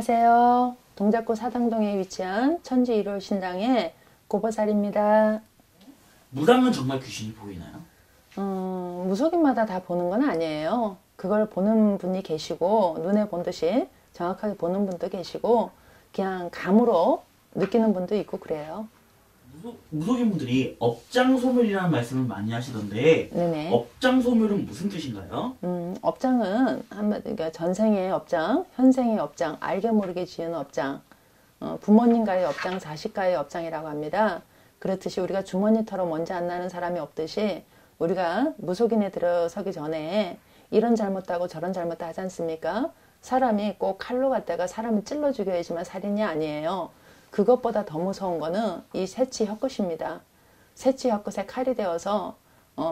안녕하세요. 동작구 사당동에 위치한 천지 1호 신당의 고보살입니다. 무당은 정말 귀신이 보이나요? 무속인마다 다 보는 건 아니에요. 그걸 보는 분이 계시고 눈에 본 듯이 정확하게 보는 분도 계시고 그냥 감으로 느끼는 분도 있고 그래요. 무속인분들이 업장소멸이라는 말씀을 많이 하시던데 네네. 업장소멸은 무슨 뜻인가요? 업장은 그러니까 전생의 업장, 현생의 업장, 알게 모르게 지은 업장, 부모님과의 업장, 자식과의 업장이라고 합니다. 그렇듯이 우리가 주머니처럼 먼지 안 나는 사람이 없듯이 우리가 무속인에 들어서기 전에 이런 잘못도 하고 저런 잘못도 하지 않습니까? 사람이 꼭 칼로 갔다가 사람을 찔러 죽여야지만 살인이 아니에요. 그것보다 더 무서운 거는 이 새치 혀끝입니다. 새치 혀끝에 칼이 되어서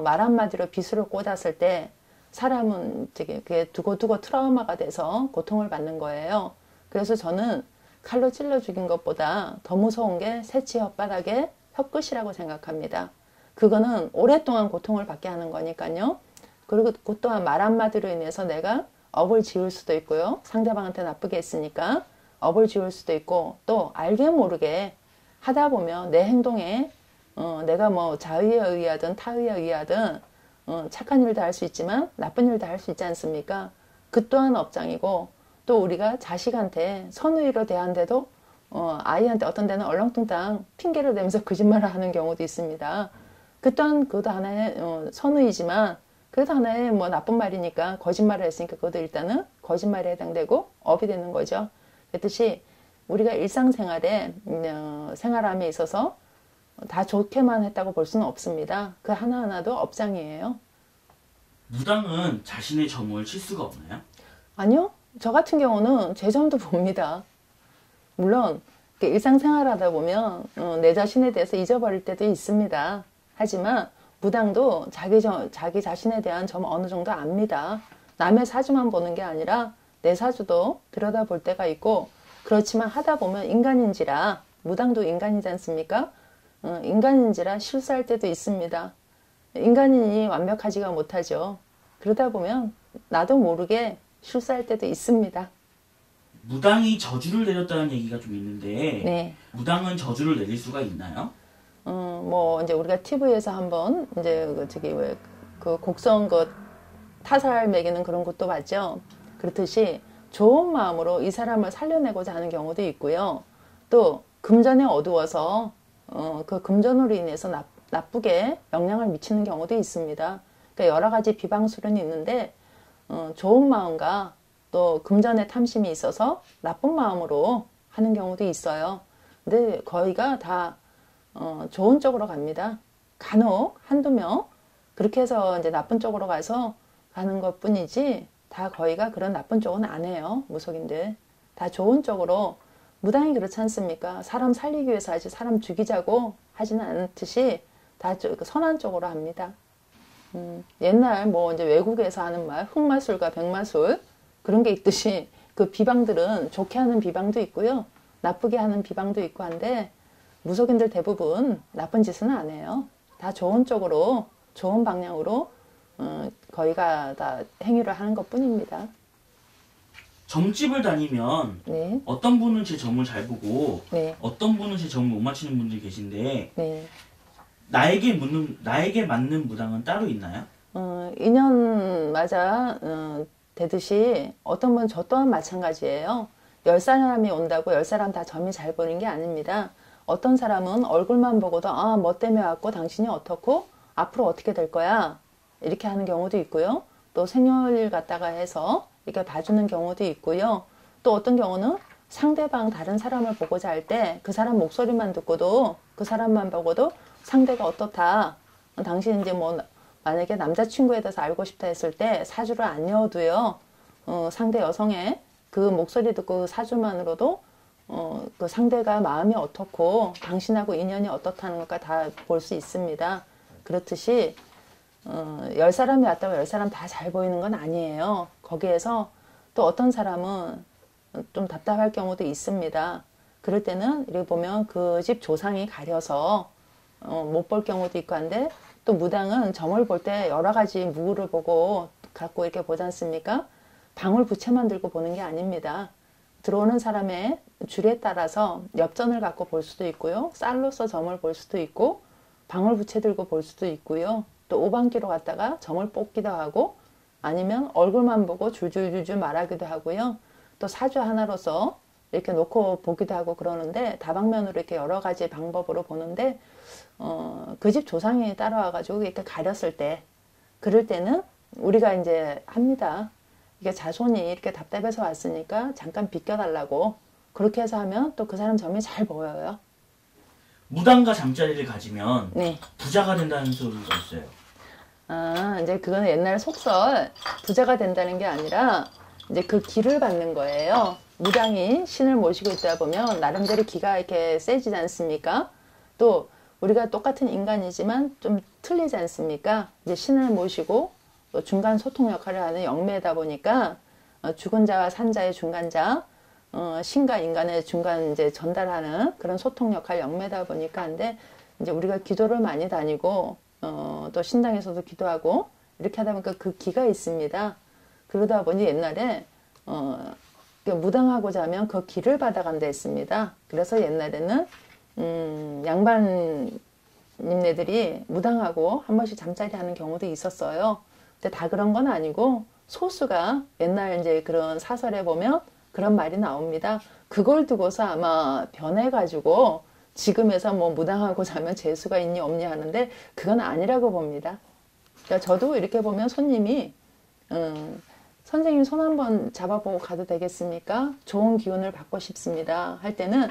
말 한마디로 비수를 꽂았을 때 사람은 되게 그게 두고두고 트라우마가 돼서 고통을 받는 거예요. 그래서 저는 칼로 찔러 죽인 것보다 더 무서운 게 새치 혓바닥에 혀끝이라고 생각합니다. 그거는 오랫동안 고통을 받게 하는 거니까요. 그리고 그 또한 말 한마디로 인해서 내가 업을 지을 수도 있고요. 상대방한테 나쁘게 했으니까 업을 지을 수도 있고 또 알게 모르게 하다 보면 내 행동에 내가 뭐 자의에 의하든 타의에 의하든 착한 일도 할 수 있지만 나쁜 일도 할 수 있지 않습니까? 그 또한 업장이고 또 우리가 자식한테 선의로 대한데도 아이한테 어떤 데는 얼렁뚱땅 핑계를 대면서 거짓말을 하는 경우도 있습니다. 그 또한 그것도 하나의 선의이지만 그래도 하나의 뭐 나쁜 말이니까 거짓말을 했으니까 그것도 일단은 거짓말에 해당되고 업이 되는 거죠. 그렇듯이 우리가 일상생활에 생활함에 있어서 다 좋게만 했다고 볼 수는 없습니다. 그 하나하나도 업장이에요. 무당은 자신의 점을 칠 수가 없나요? 아니요. 저 같은 경우는 제 점도 봅니다. 물론 일상생활 하다 보면 내 자신에 대해서 잊어버릴 때도 있습니다. 하지만 무당도 자기 자신에 대한 점 어느 정도 압니다. 남의 사주만 보는 게 아니라 내 사주도 들여다볼 때가 있고 그렇지만 하다 보면 인간인지라 무당도 인간이지 않습니까? 인간인지라 실수할 때도 있습니다. 인간인이 완벽하지가 못하죠. 그러다 보면 나도 모르게 실수할 때도 있습니다. 무당이 저주를 내렸다는 얘기가 좀 있는데 네. 무당은 저주를 내릴 수가 있나요? 뭐 이제 우리가 TV에서 한번 이제 그 곡성 타살 매기는 그런 것도 봤죠. 그렇듯이 좋은 마음으로 이 사람을 살려내고자 하는 경우도 있고요. 또 금전이 어두워서 그 금전으로 인해서 나쁘게 영향을 미치는 경우도 있습니다. 그러니까 여러 가지 비방술은 있는데 좋은 마음과 또 금전의 탐심이 있어서 나쁜 마음으로 하는 경우도 있어요. 근데 거의가 다 좋은 쪽으로 갑니다. 간혹 한두 명 그렇게 해서 이제 나쁜 쪽으로 가서 가는 것 뿐이지 다 거의가 그런 나쁜 쪽은 안 해요. 무속인들. 다 좋은 쪽으로 무당이 그렇지 않습니까? 사람 살리기 위해서 하지 사람 죽이자고 하지는 않듯이 다 선한 쪽으로 합니다. 옛날 뭐 이제 외국에서 하는 말 흑마술과 백마술 그런 게 있듯이 그 비방들은 좋게 하는 비방도 있고요. 나쁘게 하는 비방도 있고 한데 무속인들 대부분 나쁜 짓은 안 해요. 다 좋은 쪽으로 좋은 방향으로 거의가 다 행위를 하는 것 뿐입니다. 점집을 다니면 네. 어떤 분은 제 점을 잘 보고 네. 어떤 분은 제 점을 못 맞히는 분들이 계신데 네. 나에게 맞는 무당은 따로 있나요? 인연 맞아 되듯이 어떤 분 저 또한 마찬가지예요. 10사람이 온다고 10사람 다 점이 잘 보는 게 아닙니다. 어떤 사람은 얼굴만 보고도 뭐 때문에 왔고 당신이 어떻고 앞으로 어떻게 될 거야 이렇게 하는 경우도 있고요. 또 생년일 갖다가 해서 이렇게 봐주는 경우도 있고요. 또 어떤 경우는 상대방 다른 사람을 보고자 할 때 그 사람 목소리만 듣고도 그 사람만 보고도 상대가 어떻다. 당신 이제 뭐 만약에 남자친구에 대해서 알고 싶다 했을 때 사주를 안 여도요. 상대 여성의 그 목소리 듣고 그 사주만으로도 그 상대가 마음이 어떻고 당신하고 인연이 어떻다는 것까 다 볼 수 있습니다. 그렇듯이 10사람이 왔다고 10사람 다 잘 보이는 건 아니에요. 거기에서 또 어떤 사람은 좀 답답할 경우도 있습니다. 그럴 때는 이렇게 보면 그 집 조상이 가려서 못 볼 경우도 있고 한데 또 무당은 점을 볼 때 여러 가지 무구를 보고 갖고 이렇게 보지 않습니까? 방울부채만 들고 보는 게 아닙니다. 들어오는 사람의 줄에 따라서 엽전을 갖고 볼 수도 있고요. 쌀로서 점을 볼 수도 있고 방울부채 들고 볼 수도 있고요. 또 오방기로 갔다가 점을 뽑기도 하고 아니면 얼굴만 보고 줄줄줄줄 말하기도 하고요. 또 사주 하나로서 이렇게 놓고 보기도 하고 그러는데 다방면으로 이렇게 여러 가지 방법으로 보는데 그 집 조상이 따라와가지고 이렇게 가렸을 때 그럴 때는 우리가 이제 합니다. 이게 자손이 이렇게 답답해서 왔으니까 잠깐 비껴달라고 그렇게 해서 하면 또 그 사람 점이 잘 보여요. 무당과 잠자리를 가지면 네. 부자가 된다는 소리가 있어요. 아, 이제 그거는 옛날 속설 부자가 된다는 게 아니라 이제 그 기를 받는 거예요. 무당이 신을 모시고 있다 보면 나름대로 기가 이렇게 세지지 않습니까? 또 우리가 똑같은 인간이지만 좀 틀리지 않습니까? 이제 신을 모시고 또 중간 소통 역할을 하는 영매다 보니까 죽은 자와 산 자의 중간자, 신과 인간의 중간 이제 전달하는 그런 소통 역할 영매다 보니까 근데 이제 우리가 기도를 많이 다니고 또 신당에서도 기도하고 이렇게 하다 보니까 그 기가 있습니다. 그러다 보니 옛날에 무당하고 자면 그 기를 받아간다 했습니다. 그래서 옛날에는 양반님네들이 무당하고 한 번씩 잠자리 하는 경우도 있었어요. 근데 다 그런 건 아니고 소수가 옛날 이제 그런 사설에 보면 그런 말이 나옵니다. 그걸 두고서 아마 변해가지고 지금에서 뭐 무당하고 자면 재수가 있니 없니 하는데 그건 아니라고 봅니다. 그러니까 저도 이렇게 보면 손님이 선생님 손 한번 잡아보고 가도 되겠습니까? 좋은 기운을 받고 싶습니다. 할 때는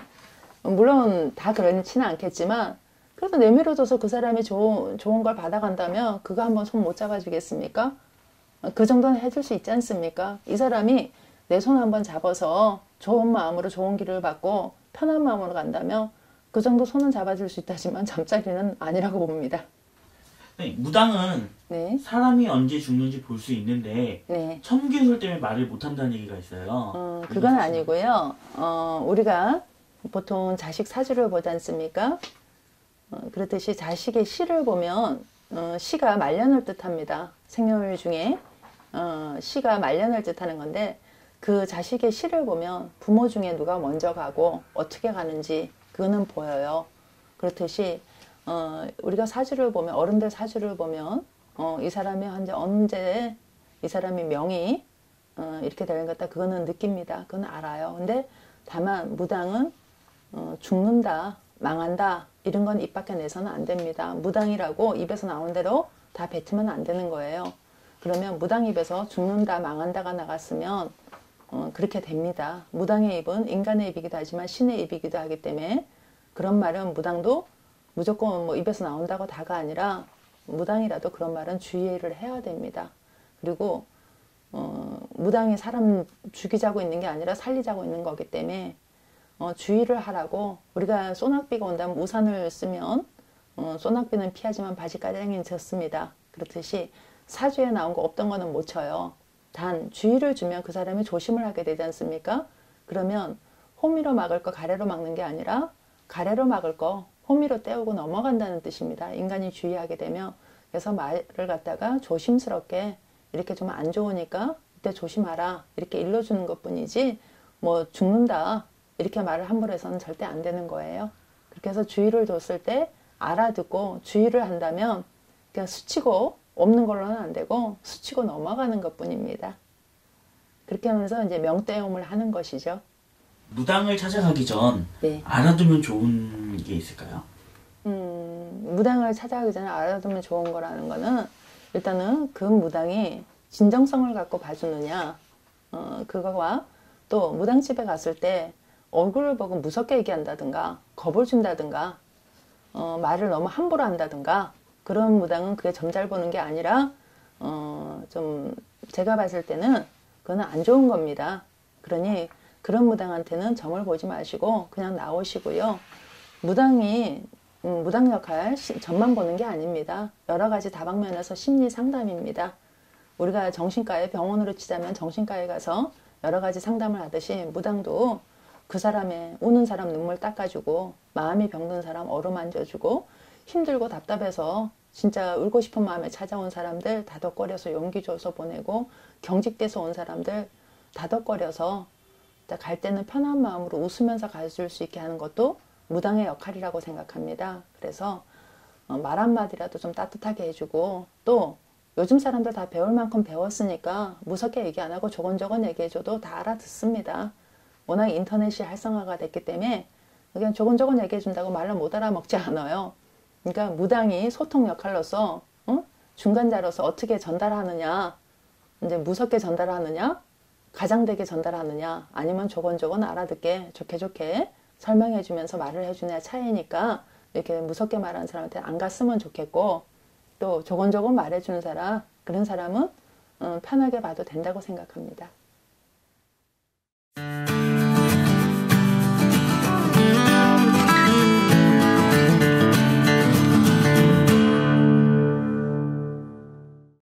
물론 다 그렇지는 않겠지만 그래도 내밀어줘서 그 사람이 좋은 걸 받아간다면 그거 한번 손 못 잡아주겠습니까? 그 정도는 해줄 수 있지 않습니까? 이 사람이 내 손 한번 잡아서 좋은 마음으로 좋은 길을 받고 편한 마음으로 간다면 그 정도 손은 잡아줄 수 있다지만 잠자리는 아니라고 봅니다. 네, 무당은 네. 사람이 언제 죽는지 볼 수 있는데 네. 천기술 때문에 말을 못한다는 얘기가 있어요. 그건 아니고요. 우리가 보통 자식 사주를 보지 않습니까? 그렇듯이 자식의 시를 보면 시가 말년을 뜻합니다. 생년월 중에 시가 말년을 뜻하는 건데 그 자식의 시를 보면 부모 중에 누가 먼저 가고 어떻게 가는지 그거는 보여요. 그렇듯이 우리가 사주를 보면 어른들 사주를 보면 이 사람이 언제 이 사람이 명이 이렇게 되는 것 같다 그거는 느낍니다. 그건 알아요. 근데 다만 무당은 죽는다 망한다 이런 건 입 밖에 내서는 안 됩니다. 무당이라고 입에서 나온 대로 다 뱉으면 안 되는 거예요. 그러면 무당 입에서 죽는다 망한다가 나갔으면 그렇게 됩니다. 무당의 입은 인간의 입이기도 하지만 신의 입이기도 하기 때문에 그런 말은 무당도 무조건 뭐 입에서 나온다고 다가 아니라 무당이라도 그런 말은 주의를 해야 됩니다. 그리고 무당이 사람 죽이자고 있는 게 아니라 살리자고 있는 거기 때문에 주의를 하라고 우리가 소낙비가 온다면 우산을 쓰면 소낙비는 피하지만 바지가랑이는 젖습니다. 그렇듯이 사주에 나온 거 없던 거는 못 쳐요. 단 주의를 주면 그 사람이 조심을 하게 되지 않습니까? 그러면 호미로 막을 거 가래로 막는 게 아니라 가래로 막을 거 호미로 때우고 넘어간다는 뜻입니다. 인간이 주의하게 되면 그래서 말을 갖다가 조심스럽게 이렇게 좀 안 좋으니까 이때 조심하라 이렇게 일러주는 것 뿐이지 뭐 죽는다 이렇게 말을 함부로 해서는 절대 안 되는 거예요. 그렇게 해서 주의를 줬을 때 알아듣고 주의를 한다면 그냥 스치고 없는 걸로는 안 되고 스치고 넘어가는 것 뿐입니다. 그렇게 하면서 이제 명대용을 하는 것이죠. 무당을 찾아가기 전 네. 알아두면 좋은 게 있을까요? 무당을 찾아가기 전에 알아두면 좋은 거라는 거는 일단은 그 무당이 진정성을 갖고 봐주느냐 그거와 또 무당집에 갔을 때 얼굴을 보고 무섭게 얘기한다든가 겁을 준다든가 말을 너무 함부로 한다든가 그런 무당은 그게 점 잘 보는 게 아니라 좀 제가 봤을 때는 그건 안 좋은 겁니다. 그러니 그런 무당한테는 점을 보지 마시고 그냥 나오시고요. 무당이 무당 역할 점만 보는 게 아닙니다. 여러 가지 다방면에서 심리 상담입니다. 우리가 정신과에 병원으로 치자면 정신과에 가서 여러 가지 상담을 하듯이 무당도 그 사람의 우는 사람 눈물 닦아주고 마음이 병든 사람 어루만져주고 힘들고 답답해서 진짜 울고 싶은 마음에 찾아온 사람들 다독거려서 용기 줘서 보내고 경직돼서 온 사람들 다독거려서 갈 때는 편한 마음으로 웃으면서 가줄 수 있게 하는 것도 무당의 역할이라고 생각합니다. 그래서 말 한마디라도 좀 따뜻하게 해주고, 또 요즘 사람들 다 배울 만큼 배웠으니까 무섭게 얘기 안 하고 조곤조곤 얘기해줘도 다 알아듣습니다. 워낙 인터넷이 활성화가 됐기 때문에 그냥 조곤조곤 얘기해준다고 말로 못 알아먹지 않아요. 그러니까 무당이 소통 역할로서 중간자로서 어떻게 전달하느냐, 이제 무섭게 전달하느냐, 가장되게 전달하느냐, 아니면 조곤조곤 알아듣게 좋게 설명해주면서 말을 해주냐 차이니까, 이렇게 무섭게 말하는 사람한테 안 갔으면 좋겠고, 또 조곤조곤 말해주는 사람, 그런 사람은 편하게 봐도 된다고 생각합니다.